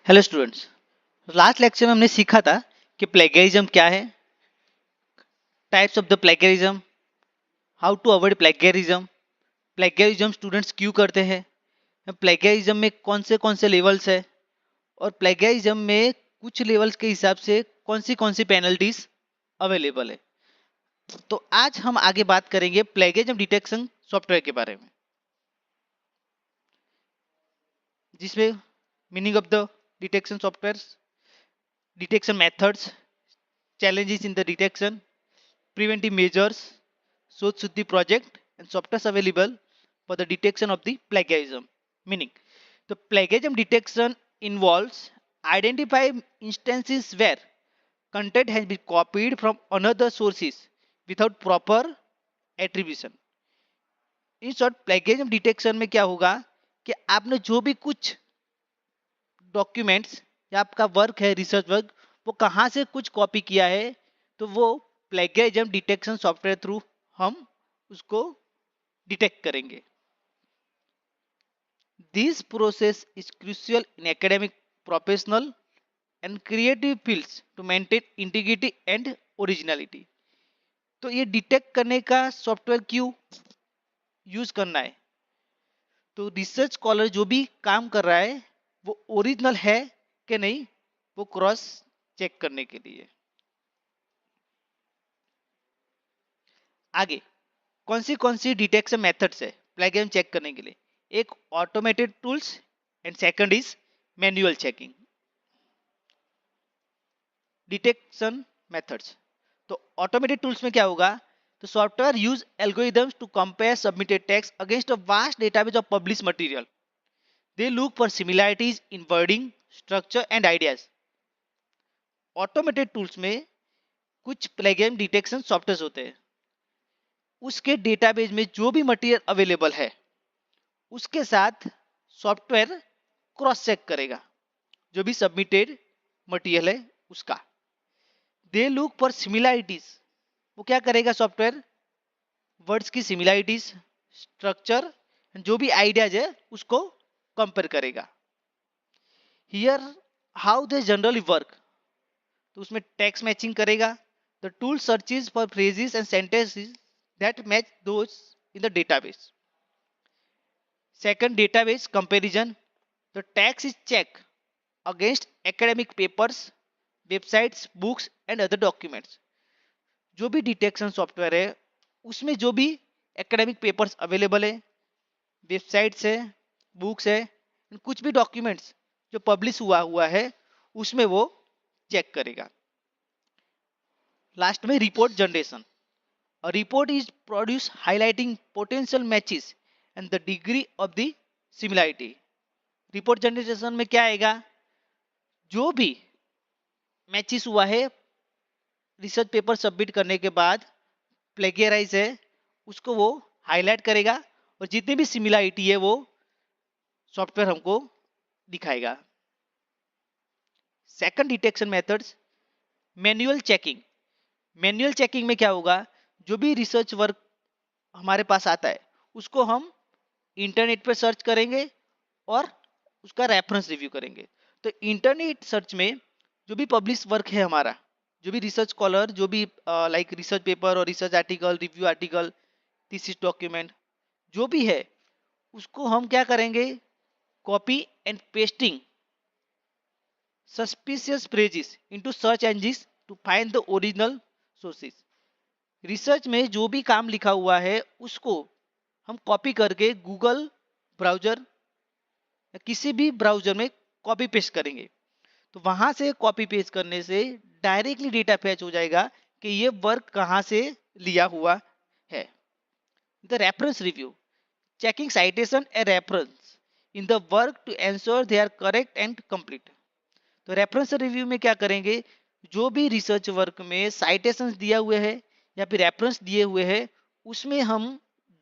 Hello students. Last lecture में हमने सीखा था कि प्लेगरिज्म क्या है, types of the plagiarism, how to avoid plagiarism, plagiarism students क्यों करते हैं, प्लेगरिज्म में कौन से लेवल्स है और प्लेगरिज्म में कुछ लेवल्स के हिसाब से कौन सी पेनल्टीज अवेलेबल है। तो आज हम आगे बात करेंगे प्लेगरिज्म डिटेक्शन सॉफ्टवेयर के बारे में, जिसमें meaning of the detection software, detection methods, challenges in the detection, preventive measures, shows with the project and software available for the detection of the plagiarism. Meaning, the plagiarism detection involves identifying instances where content has been copied from another sources without proper attribution. In short plagiarism detection में क्या होगा कि आपने जो भी कुछ documents या आपका वर्क है, रिसर्च वर्क, वो कहाँ से कुछ कॉपी किया है, तो वो प्लेगरिज्म डिटेक्शन सॉफ्टवेयर थ्रू हम उसको डिटेक्ट करेंगे। This process is crucial in academic, professional and creative fields to maintain integrity and originality. तो ये डिटेक्ट करने का सॉफ्टवेयर क्यों यूज करना है? तो रिसर्च स्कॉलर जो भी काम कर रहा है वो ओरिजिनल है कि नहीं, वो क्रॉस चेक करने के लिए। आगे कौन सी डिटेक्शन मेथड्स है प्लेगरिज्म चेक करने के लिए? एक automated tools and second is manual checking. Detection methods, तो ऑटोमेटेड टूल्स में क्या होगा? तो software use algorithms to compare submitted text against a vast database of publish material. They look for similarities in wording, structure and ideas. Automated tools में कुछ plagiarism detection software होते हैं, उसके डेटाबेस में जो भी मटेरियल अवेलेबल है उसके साथ सॉफ्टवेयर क्रॉस चेक करेगा जो भी सबमिटेड मटेरियल है उसका। दे लुक फॉर सिमिलरिटीज, वो क्या करेगा सॉफ्टवेयर? वर्ड्स की सिमिलरिटीज, स्ट्रक्चर, जो भी आइडियाज है उसको कंपेयर करेगा। Here how they generally work, तो उसमें टेक्स्ट मैचिंग करेगा। The tool searches for phrases and sentences that match those in the database. Second, database comparison. The text is checked against academic papers, websites, books and other documents. जो भी detection software है उसमें जो भी academic papers available है, websites है, books है, कुछ भी डॉक्यूमेंट्स जो पब्लिश हुआ है उसमें वो चेक करेगा। लास्ट में report generation. A report is produced highlighting potential matches and the degree of the similarity. Report generation में क्या आएगा? जो भी मैचेस हुआ है रिसर्च पेपर सबमिट करने के बाद, प्लेगियराइज है, उसको वो हाईलाइट करेगा और जितनी भी सिमिलरिटी है वो सॉफ्टवेयर हमको दिखाएगा। Second detection methods, manual checking. Manual checking में क्या होगा? जो भी रिसर्च वर्क हमारे पास आता है उसको हम इंटरनेट पर सर्च करेंगे और उसका रेफरेंस रिव्यू करेंगे। तो इंटरनेट सर्च में जो भी पब्लिश वर्क है हमारा, जो भी रिसर्च स्कॉलर, जो भी लाइक रिसर्च पेपर और research article, review article, thesis document जो भी है उसको हम क्या करेंगे? Copy and pasting suspicious phrases into search engines to find the original sources. Research में जो भी काम लिखा हुआ है उसको हम कॉपी करके गूगल ब्राउजर या किसी भी ब्राउजर में कॉपी पेस्ट करेंगे। तो वहां से कॉपी पेस्ट करने से डायरेक्टली डेटा फैच हो जाएगा कि ये वर्क कहाँ से लिया हुआ है। The reference review, checking citation and reference in the work to ensure they are correct and complete. तो रेफरेंस रिव्यू में क्या करेंगे? जो भी रिसर्च वर्क में साइटेशंस दिया हुए है या फिर रेफरेंस दिए हुए हैं उसमें हम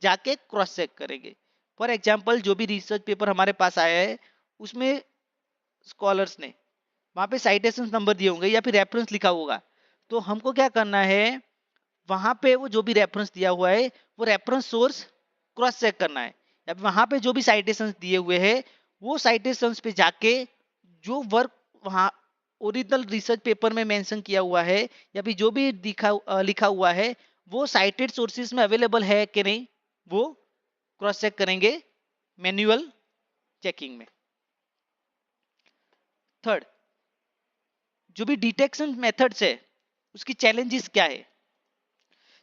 जाके क्रॉस चेक करेंगे। फॉर एग्जांपल, जो भी रिसर्च पेपर हमारे पास आया है उसमें स्कॉलर्स ने वहां पे साइटेशन नंबर दिए होंगे या फिर रेफरेंस लिखा होगा, तो हमको क्या करना है? वहां पे वो जो भी रेफरेंस दिया हुआ है वो रेफरेंस सोर्स क्रॉस चेक करना है, या फिर वहां पे जो भी साइटेशंस दिए हुए हैं वो साइटेशंस पे जाके जो वर्क वहाँ ओरिजिनल रिसर्च पेपर में मेंशन किया हुआ है या फिर जो भी लिखा हुआ है वो साइटेड सोर्सेज में अवेलेबल है कि नहीं, वो क्रॉस चेक करेंगे मैन्युअल चेकिंग में। थर्ड, जो भी डिटेक्शन मेथड्स है उसकी चैलेंजेस क्या है,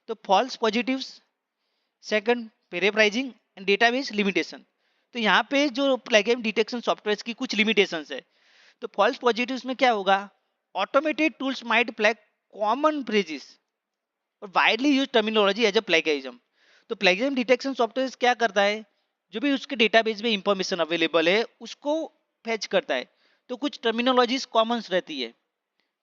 तो false positives, second paraphrasing and database limitation. तो यहाँ पे जो प्लेगियम डिटेक्शन सॉफ्टवेयर की कुछ लिमिटेशंस है, तो फॉल्स पॉजिटिव्स में क्या होगा, automated tools might flag common phrases और widely use terminology as a plagiarism. तो प्लेगियरिज्म डिटेक्शन सॉफ्टवेयर क्या करता है, जो भी उसके डेटाबेस में इंफॉर्मेशन अवेलेबल है उसको फैच करता है, तो कुछ टर्मिनोलॉजीज कॉमन रहती है,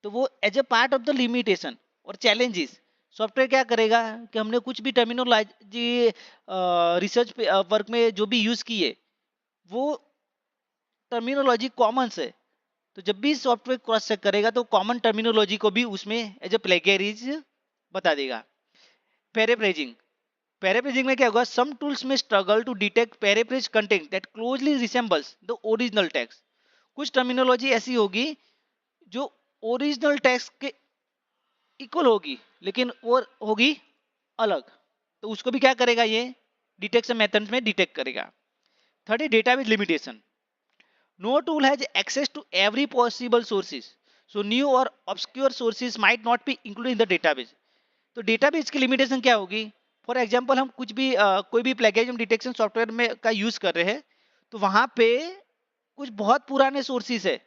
तो वो as a part of the limitation और चैलेंजेस सॉफ्टवेयर क्या करेगा कि हमने कुछ भी टर्मिनोलॉजी रिसर्च वर्क में जो भी यूज की है वो टर्मिनोलॉजी कॉमन है, तो जब भी सॉफ्टवेयर क्रॉस चेक करेगा तो कॉमन टर्मिनोलॉजी को भी उसमें एज अ प्लेगेरिज बता देगा। पैराफ्रेजिंग, पैराफ्रेजिंग में क्या होगा, सम टूल्स में struggle to detect paraphrase content that closely resembles the original text. कुछ टर्मिनोलॉजी ऐसी होगी जो ओरिजिनल टेक्स्ट के इक्वल होगी लेकिन वो होगी अलग, तो उसको भी क्या करेगा ये डिटेक्शन मेथड में डिटेक्ट करेगा। थर्ड है database limitation, no tool has access to every possible sources, so new or obscure sources might not be included in the database। तो डेटाबेस की लिमिटेशन क्या होगी, फॉर एग्जांपल हम कुछ भी कोई भी प्लेगरिज्म डिटेक्शन सॉफ्टवेयर में का यूज कर रहे हैं, तो वहां पे कुछ बहुत पुराने सोर्सेज है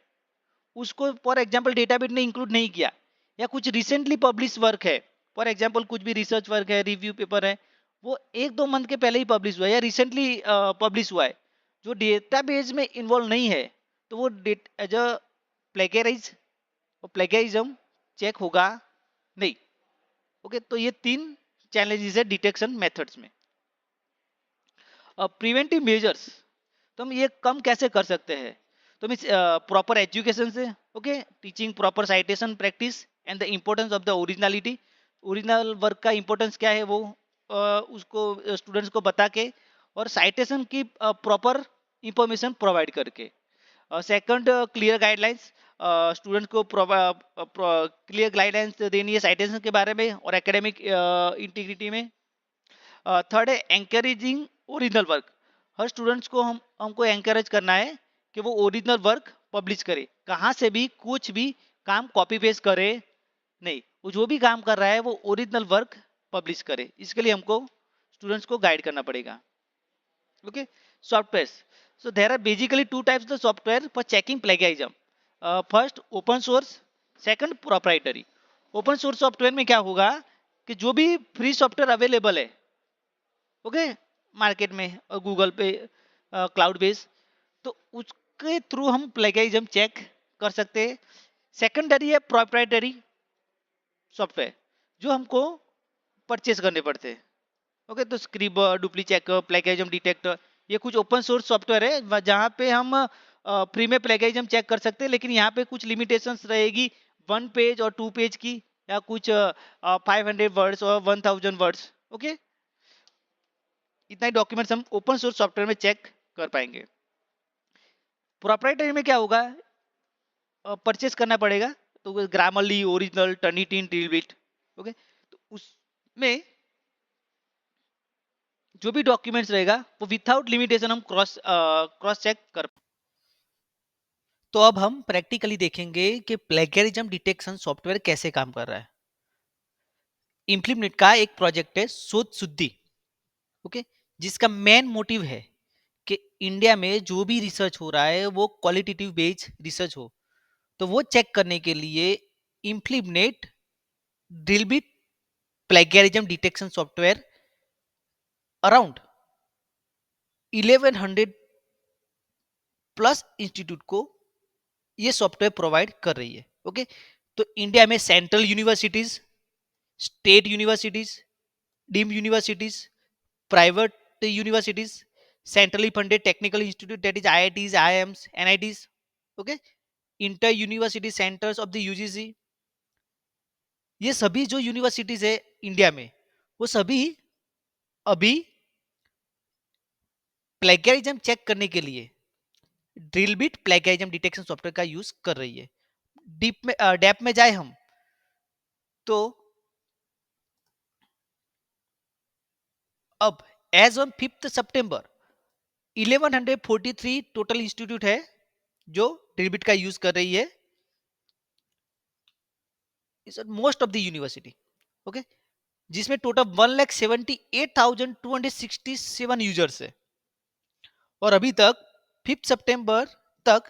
उसको फॉर एग्जांपल डेटाबेस ने इंक्लूड नहीं किया, या कुछ रिसेंटली पब्लिश वर्क है, फॉर एग्जांपल कुछ भी रिसर्च वर्क है, रिव्यू पेपर है, वो 1-2 मंथ के पहले ही पब्लिश हुआ है या रिसेंटली पब्लिश हुआ है, जो डेटाबेस में इन्वॉल्व नहीं है, तो वो एज अ प्लेगरिज और प्लेगरिज्म चेक होगा नहीं। ओके, तो ये 3 चैलेंजेस है डिटेक्शन मेथड्स में। प्रिवेंटिव मेजर्स, तो हम ये कम कैसे कर सकते हैं, तो मीन्स प्रॉपर एजुकेशन से, okay, teaching proper citation practice and the importance of the originality, original work का इम्पोर्टेंस क्या है वो उसको स्टूडेंट्स को बता के, और साइटेशन की प्रॉपर इंफॉर्मेशन प्रोवाइड करके। सेकंड, क्लियर गाइडलाइंस, स्टूडेंट्स को क्लियर गाइडलाइंस देनी है साइटेशन के बारे में और एकेडमिक इंटीग्रिटी में। थर्ड है एंकरेजिंग ओरिजिनल वर्क, हर स्टूडेंट्स को हमको एंकरेज करना है कि वो ओरिजिनल वर्क पब्लिश करे, कहाँ से भी कुछ भी काम कॉपी पेस्ट करे नहीं, वो जो भी काम कर रहा है वो ओरिजिनल वर्क पब्लिश करे, इसके लिए हमको स्टूडेंट्स को गाइड करना पड़ेगा। Okay, software, so there are basically two types of the software for checking plagiarism, first open source, second proprietary। Open source software में क्या होगा कि जो भी फ्री सॉफ्टवेयर अवेलेबल है, ओके, मार्केट में और गूगल पे क्लाउड बेस, तो उसके थ्रू हम प्लेगरिज्म चेक कर सकते हैं। सेकेंडरी है प्रोप्राइटरी सॉफ्टवेयर, जो हमको परचेज करने पड़ते हैं। ओके, तो स्क्रिबर, डुप्ली चेकर, प्लेगरिज्म डिटेक्टर, ये कुछ ओपन सोर्स सॉफ्टवेयर है जहाँ पे हम फ्री में प्लेगरिज्म चेक कर सकते हैं, लेकिन यहाँ पे कुछ लिमिटेशंस रहेगी 1 पेज और 2 पेज की, या कुछ 500 वर्ड्स और 1000 वर्ड्स। ओके, इतना ही डॉक्यूमेंट्स हम ओपन सोर्स सॉफ्टवेयर में चेक कर पाएंगे। प्रोप्राइटरी में क्या होगा, परचेस करना पड़ेगा, तो ग्रामरली, ओरिजिनल, टर्निटिन, ड्रिलबिट। ओके, तो उसमें जो भी डॉक्यूमेंट्स रहेगा वो विदाउट लिमिटेशन हम क्रॉस चेक कर। तो अब हम प्रैक्टिकली देखेंगे कि प्लेगरिज्म डिटेक्शन सॉफ्टवेयर कैसे काम कर रहा है। इम्प्लीमेंट का एक प्रोजेक्ट है शोध शुद्धि, ओके, जिसका मेन मोटिव है कि इंडिया में जो भी रिसर्च हो रहा है वो क्वालिटेटिव बेस्ड रिसर्च हो, तो वो चेक करने के लिए implement DrillBit plagiarism detection software around 1100 plus institute को ये सॉफ्टवेयर प्रोवाइड कर रही है। ओके, तो इंडिया में central universities, state universities, deemed universities, private universities, centrally funded technical institute that is IITs, IIMs, NITs, okay, inter university centres of the UGC, ये सभी जो यूनिवर्सिटीज है इंडिया में वो सभी अभी प्लेगरिज्म चेक करने के लिए ड्रिलबिट प्लेगरिज्म डिटेक्शन सॉफ्टवेयर का यूज कर रही है। डीप में डेप में जाए हम तो अब एज ऑन 5 सितंबर 1143 टोटल इंस्टीट्यूट है जो ड्रिलबिट का यूज कर रही है most of the university. Okay, जिसमें टोटल 1,78,267 यूजर्स है और अभी तक 5 सितंबर तक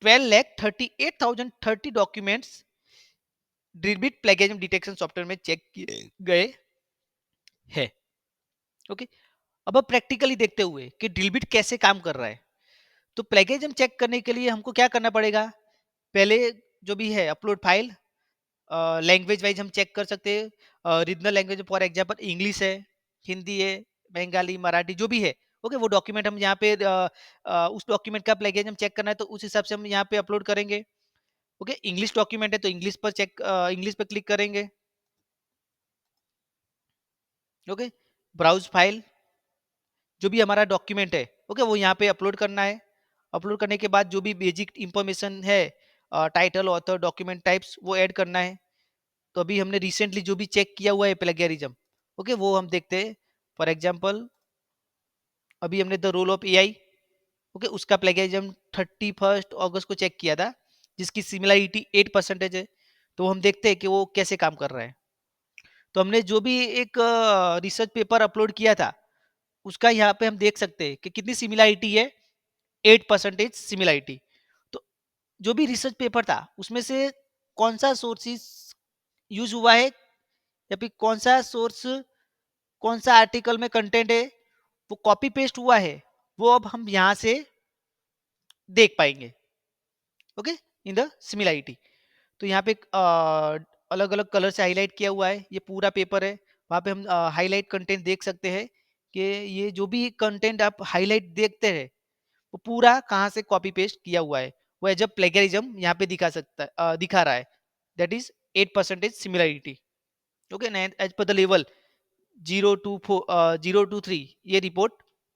12,38,030 documents DrillBit plagiarism detection software में चेक किए गए हैं। ओके, अब प्रैक्टिकली देखते हुए कि ड्रिलबिट कैसे काम कर रहा है, तो प्लेगरिज्म चेक करने के लिए हमको क्या करना पड़ेगा। पहले जो भी है अपलोड फाइल, लैंग्वेज वाइज हम चेक कर सकते हैं। Regional language for example English है, हिंदी है, बंगाली, मराठी जो भी है। ओके, वो डॉक्यूमेंट हम यहाँ पे उस डॉक्यूमेंट का प्लेगरिज्म चेक करना है तो उस हिसाब से हम यहाँ पे अपलोड करेंगे। ओके, इंग्लिश डॉक्यूमेंट है तो इंग्लिश पर इंग्लिश पर क्लिक करेंगे। ओके, ब्राउज फाइल जो भी हमारा डॉक्यूमेंट है, ओके, वो यहाँ पे अपलोड करना है। अपलोड करने के बाद जो भी बेसिक इंफॉर्मेशन है, टाइटल, ऑथर, डॉक्यूमेंट टाइप्स, वो ऐड करना है। तो अभी हमने रिसेंटली जो भी चेक किया हुआ है प्लेगरिज्म, ओके, वो हम देखते हैं। फॉर एग्जांपल अभी हमने the role of AI, okay, उसका प्लेगरिज्म 31 अगस्त को चेक किया था, जिसकी सिमिलरिटी 8% है। तो हम देखते हैं कि वो कैसे काम कर रहा है। तो हमने जो भी एक रिसर्च पेपर अपलोड किया था उसका यहाँ पे हम देख सकते हैं कि कितनी सिमिलरिटी है, 8% सिमिलरिटी। तो जो भी रिसर्च पेपर था उसमें से कौन सा सोर्सेस यूज हुआ है या फिर कौन सा सोर्स, कौन सा आर्टिकल में कंटेंट है वो कॉपी पेस्ट हुआ है, वो अब हम यहाँ से देख पाएंगे। Okay, in the similarity. तो यहाँ पे अलग अलग कलर से हाईलाइट किया हुआ है, ये पूरा पेपर है। वहाँ पे हम हाईलाइट कंटेंट देख सकते हैं कि ये जो भी कंटेंट आप हाईलाइट देखते हैं वो पूरा कहाँ से कॉपी पेस्ट किया हुआ है। वो एज अ प्लेगरिज्म यहाँ पे दिखा सकता है, दिखा रहा है। That is 8% similarity. Okay, as per the level 0 to 3 ये रिपोर्ट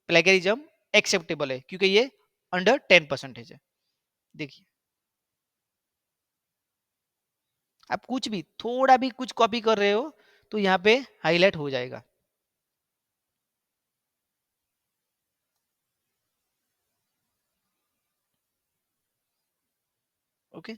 प्लेगरिज्म एक्सेप्टेबल है क्योंकि ये अंडर 10% है। देखिए, आप कुछ भी थोड़ा भी कुछ कॉपी कर रहे हो तो यहाँ पे हाईलाइट हो जाएगा। ओके,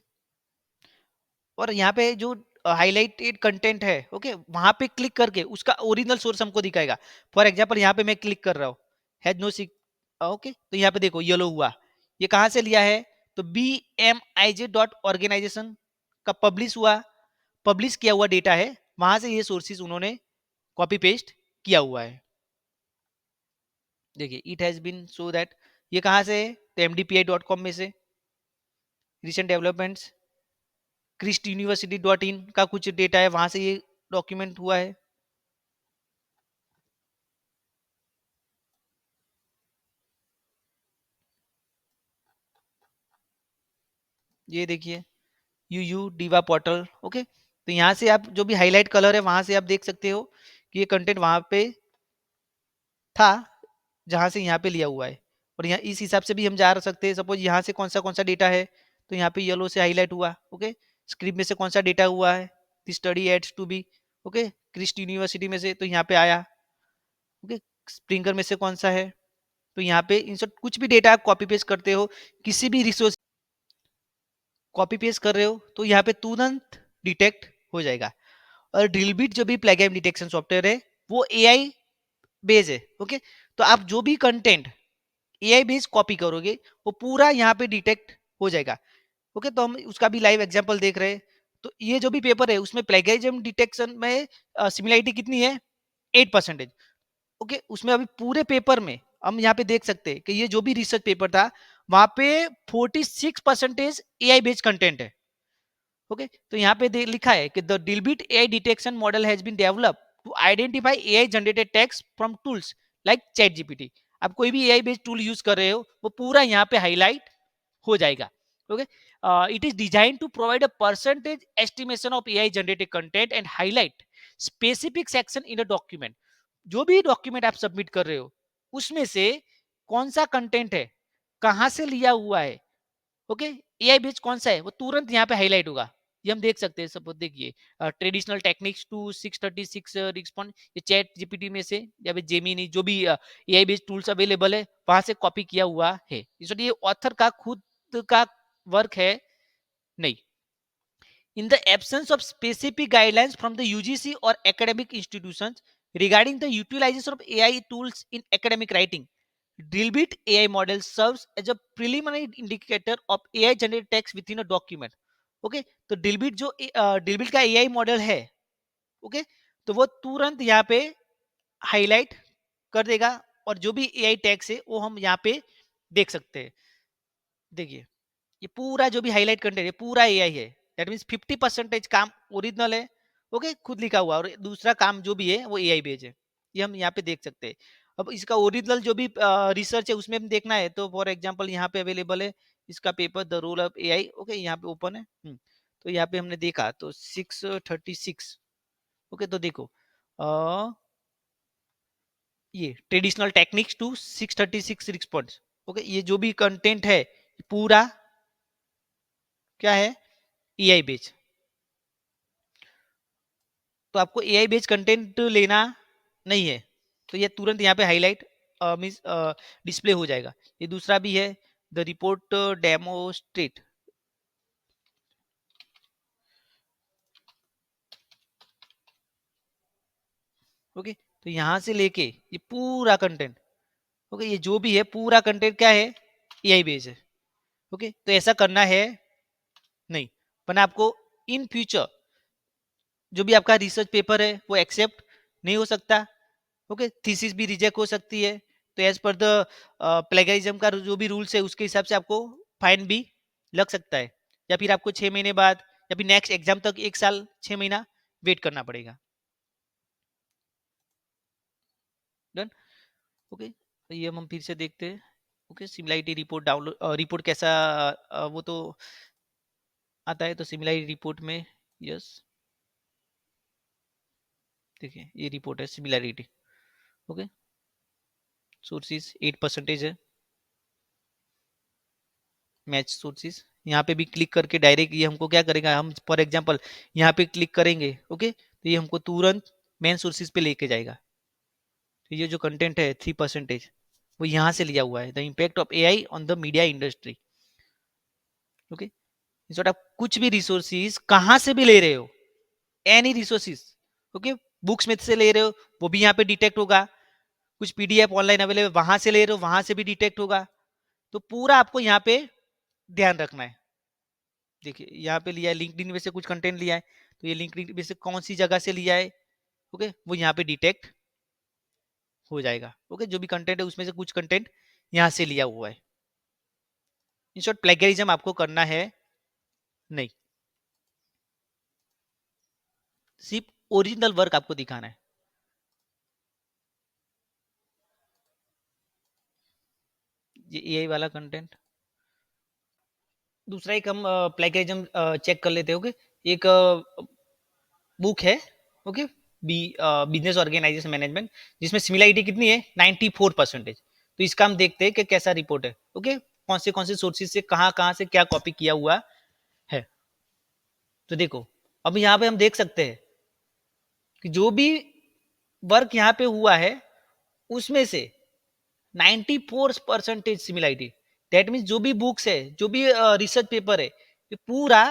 और यहाँ पे जो हाईलाइटेड कंटेंट है, ओके, वहां पे क्लिक करके उसका ओरिजिनल सोर्स हमको दिखाएगा। फॉर एग्जांपल यहाँ पे मैं क्लिक कर रहा हूँ, हैज नो सिक, ओके, तो यहाँ पे देखो येलो हुआ। ये कहाँ से लिया है, तो bmij.organization का पब्लिश किया हुआ डेटा है, वहां से ये सोर्सेज उन्होंने कॉपी पेस्ट किया हुआ है। देखिए, it has been so that ये कहाँ से है, तो mdpi.com में से। Recent developments Christ university .in का कुछ डेटा है, वहां से ये डॉक्यूमेंट हुआ है। ये देखिए, यू डीवा पोर्टल। ओके, तो यहाँ से आप जो भी हाईलाइट कलर है वहां से आप देख सकते हो कि ये कंटेंट वहां पे था जहां से यहाँ पे लिया हुआ है। और यहाँ इस हिसाब से भी हम जा सकते हैं, सपोज यहाँ से कौन सा डेटा है तो यहाँ पे येलो से हाईलाइट हुआ। ओके, स्क्रिप्ट में से कौन सा डेटा हुआ है, study aids to be, okay, Christ university में से तो यहाँ पे आया। ओके, स्प्रिंगर में से कौन सा है, तो यहाँ पे इंसर्ट, कुछ भी डेटा आप कॉपी पेस्ट करते हो, किसी भी रिसोर्स कॉपी पेस्ट कर रहे हो तो यहाँ पे तुरंत डिटेक्ट हो जाएगा। और ड्रिलबिट जो भी प्लेगरिज्म डिटेक्शन सॉफ्टवेयर है वो एआई बेस है। ओके, तो आप जो भी कंटेंट एआई बेस कॉपी करोगे वो पूरा यहाँ पे डिटेक्ट हो जाएगा। ओके, तो हम उसका भी लाइव एग्जांपल देख रहे हैं। तो ये जो भी पेपर है उसमें प्लेगरिज्म डिटेक्शन में सिमिलरिटी कितनी है, 8%। ओके, उसमें अभी पूरे पेपर में हम यहाँ पे देख सकते हैं कि ये जो भी रिसर्च पेपर था वहां पे 46% एआई बेस्ड कंटेंट है। ओके, तो यहाँ पे लिखा है कि the DrillBit AI detection model has been developed to identify AI generated text from tools like ChatGPT. आप कोई भी एआई बेस्ड टूल यूज कर रहे हो वो पूरा यहाँ पे हाईलाइट हो जाएगा। Okay, it is design to provide a percentage estimation of AI generated content and highlight specific section in a document. जो भी डॉक्यूमेंट आप सबमिट कर रहे हो उसमें से कौन सा कंटेंट है कहां से लिया हुआ है, ओके, एआई बेस्ड कौन सा है वो तुरंत यहाँ पे हाईलाइट होगा। ये हम देख सकते हैं। सपोज देखिए, ट्रेडिशनल टेक्निक्स टू 636 रिस्पॉन्ड, ये चैट जीपीटी में से या फिर जेमिनी जो भी एआई बेस्ड टूल्स अवेलेबल है वहां से कॉपी किया हुआ है। इसलिए ये ऑथर का खुद का वर्क है नहीं। In the absence of specific guidelines from the UGC or academic institutions regarding the utilization of AI tools in academic writing, Drillbit AI model serves as a preliminary indicator of AI generated text within a document. Okay, तो Drillbit का AI model है, okay, तो वो तुरंत यहाँ पे highlight कर देगा और जो भी AI टैग्स है वो हम यहाँ पे देख सकते हैं। देखिए, ये पूरा जो भी हाईलाइट कंटेंट है पूरा एआई है। दैट मींस 50% काम ओरिजिनल है, ओके, खुद लिखा हुआ, और दूसरा काम जो भी है वो एआई बेस्ड है। ये हम यहाँ पे देख सकते हैं। अब इसका ओरिजिनल जो भी रिसर्च है उसमें हम देखना है तो फॉर एग्जांपल यहाँ पे अवेलेबल है इसका paper the role of AI, okay, यहाँ पे ओपन है। तो यहाँ पे हमने देखा तो 636, ओके, तो देखो ये traditional techniques to 636 response, okay, ये जो भी कंटेंट है पूरा क्या है, एआई बेस्ड। तो आपको एआई बेस्ड कंटेंट लेना नहीं है तो ये तुरंत यहाँ पे हाईलाइट मीन्स डिस्प्ले हो जाएगा। ये दूसरा भी है, द रिपोर्ट डेमोस्ट्रेट, ओके, तो यहाँ से लेके ये पूरा कंटेंट, ओके, ये जो भी है पूरा कंटेंट क्या है, एआई बेस्ड है। ओके, तो ऐसा करना है नहीं, वरना आपको इन फ्यूचर जो भी आपका रिसर्च पेपर है वो एक्सेप्ट नहीं हो सकता, ओके, थीसिस भी रिजेक्ट हो सकती है। तो एज पर द प्लेगरिज्म का जो भी रूल्स है उसके हिसाब से आपको फाइन भी लग सकता है, या फिर आपको 6 महीने बाद या फिर नेक्स्ट एग्जाम तक 1 साल 6 महीना वेट करना पड़ेगा। डन, ओके, तो ये हम फिर से देखते हैं। Okay, similarity report download, report कैसा वो तो आता है, तो सिमिलैरिटी रिपोर्ट में यस, देखिए ये रिपोर्ट है सिमिलैरिटी, ओके, सोर्सेज 8% है, मैच सोर्सेज। यहाँ पे भी क्लिक करके डायरेक्ट ये हमको क्या करेगा, हम फॉर एग्जांपल यहाँ पे क्लिक करेंगे, ओके, तो ये हमको तुरंत मेन सोर्सेज पे लेके जाएगा। तो ये जो कंटेंट है 3% वो यहाँ से लिया हुआ है, the impact of AI on the media industry, okay. इस आप कुछ भी रिसोर्सेज कहाँ से भी ले रहे हो, एनी रिसोर्सेज, ओके, बुक्स में से ले रहे हो वो भी यहाँ पे डिटेक्ट होगा, कुछ पीडीएफ ऑनलाइन अवेलेबल वहां से ले रहे हो वहां से भी डिटेक्ट होगा। तो पूरा आपको यहाँ पे ध्यान रखना है। देखिए यहाँ पे लिया है लिंक्डइन में से कुछ कंटेंट लिया है, तो ये लिंक्डइन में से कौन सी जगह से लिया है, ओके, वो यहाँ पे डिटेक्ट हो जाएगा। ओके, जो भी कंटेंट है उसमें से कुछ कंटेंट यहाँ से लिया हुआ है। इन शॉर्ट प्लेगरिज्म आपको करना है नहीं, सिर्फ ओरिजिनल वर्क आपको दिखाना है। ये एआई वाला कंटेंट। दूसरा एक हम प्लेगरिज्म चेक कर लेते हैं, ओके। एक बुक है, okay, B business organisation management, जिसमें सिमिलरिटी कितनी है 94%। तो इसका हम देखते हैं कि कैसा रिपोर्ट है, ओके, कौन से सोर्सेज से कहाँ से क्या कॉपी किया हुआ है। तो देखो अब यहाँ पे हम देख सकते हैं कि जो भी वर्क यहाँ पे हुआ है उसमें से 94% सिमिलरिटी। दैट मीन्स जो भी बुक्स है जो भी रिसर्च पेपर है ये पूरा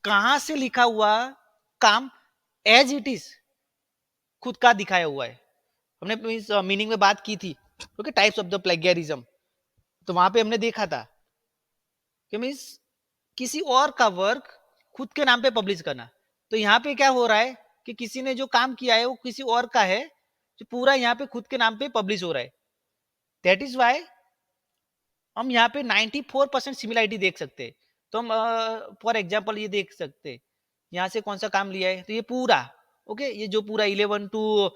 कहाँ से लिखा हुआ काम एज इट इज खुद का दिखाया हुआ है। हमने इस मीनिंग में बात की थी, okay, types of the plagiarism. तो वहां पे हमने देखा था कि मीन्स किसी और का वर्क खुद के नाम पे पब्लिश करना। तो यहाँ पे क्या हो रहा है कि किसी ने जो काम किया है वो किसी और का है जो पूरा यहाँ पे खुद के नाम पे पब्लिश हो रहा है। दैट इज वाई हम यहाँ पे 94% सिमिलरिटी देख सकते हैं। तो हम फॉर एग्जाम्पल ये देख सकते हैं यहाँ से कौन सा काम लिया है, तो ये पूरा, ओके, ये जो पूरा 11 टू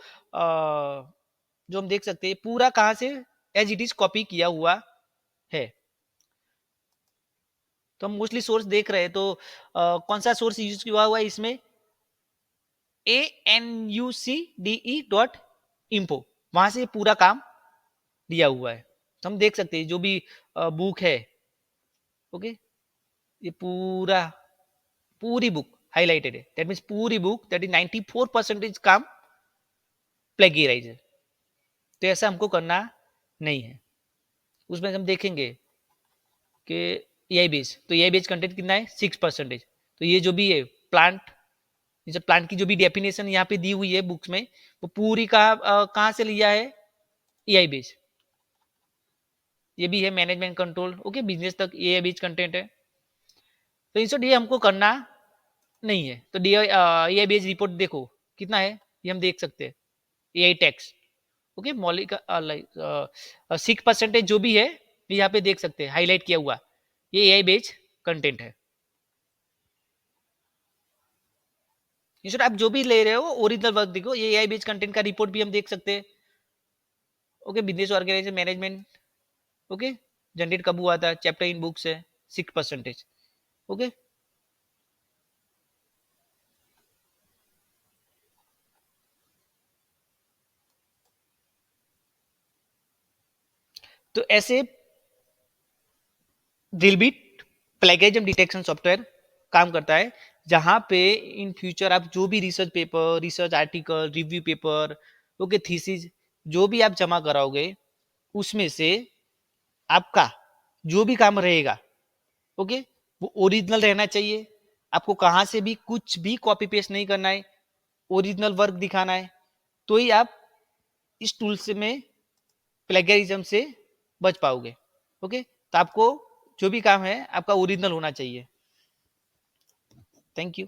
जो हम देख सकते हैं पूरा कहाँ से एज इट इज कॉपी किया हुआ है। तो हम मोस्टली सोर्स देख रहे हैं, तो कौन सा सोर्स यूज किया हुआ है इसमें, ANUCDE.info, वहां से पूरा काम दिया हुआ है। तो हम देख सकते हैं जो भी बुक है, ओके, ये पूरी बुक हाईलाइटेड है, दैट मीन्स पूरी बुक, दैट इज 94% काम प्लेगियराइज। तो ऐसा हमको करना नहीं है। उसमें हम देखेंगे कि एआई बेस, तो एआई बेस कंटेंट कितना है 6%। तो ये जो भी है प्लांट, जैसे प्लांट की जो भी डेफिनेशन यहाँ पे दी हुई है बुक्स में, वो पूरी कहाँ से लिया है, एआई बेस। ये भी है मैनेजमेंट कंट्रोल, ओके, बिजनेस तक एआई बेस कंटेंट है। तो इंस्टेंट ये हमको करना नहीं है। तो एआई बेस रिपोर्ट देखो कितना है, ये हम देख सकते हैं। एआई टैक्स, ओके, मौलिक 6% जो भी है ये यहाँ पे देख सकते हैं हाईलाइट किया हुआ, ये एआई बेस्ड कंटेंट है। इंस्टेंट आप जो भी ले रहे हो ओरिजिनल वर्क देखो, ये एआई बेस्ड कंटेंट का रिपोर्ट भी हम देख सकते हैं। Okay, business organisation management, okay, generate कब हुआ था, चैप्टर इन बुक्स है 6%, ओके। तो ऐसे दिलबीट प्लेगरिज्म डिटेक्शन सॉफ्टवेयर काम करता है, जहां पे इन फ्यूचर आप जो भी research paper, research article, review paper, okay, thesis जो भी आप जमा कराओगे, उसमें से आपका जो भी काम रहेगा, ओके, वो ओरिजिनल रहना चाहिए। आपको कहां से भी कुछ भी कॉपी पेस्ट नहीं करना है, ओरिजिनल वर्क दिखाना है, तो ही आप इस टूल से में प्लेगरिज्म से बच पाओगे, ओके। तो आपको जो भी काम है आपका ओरिजिनल होना चाहिए। Thank you.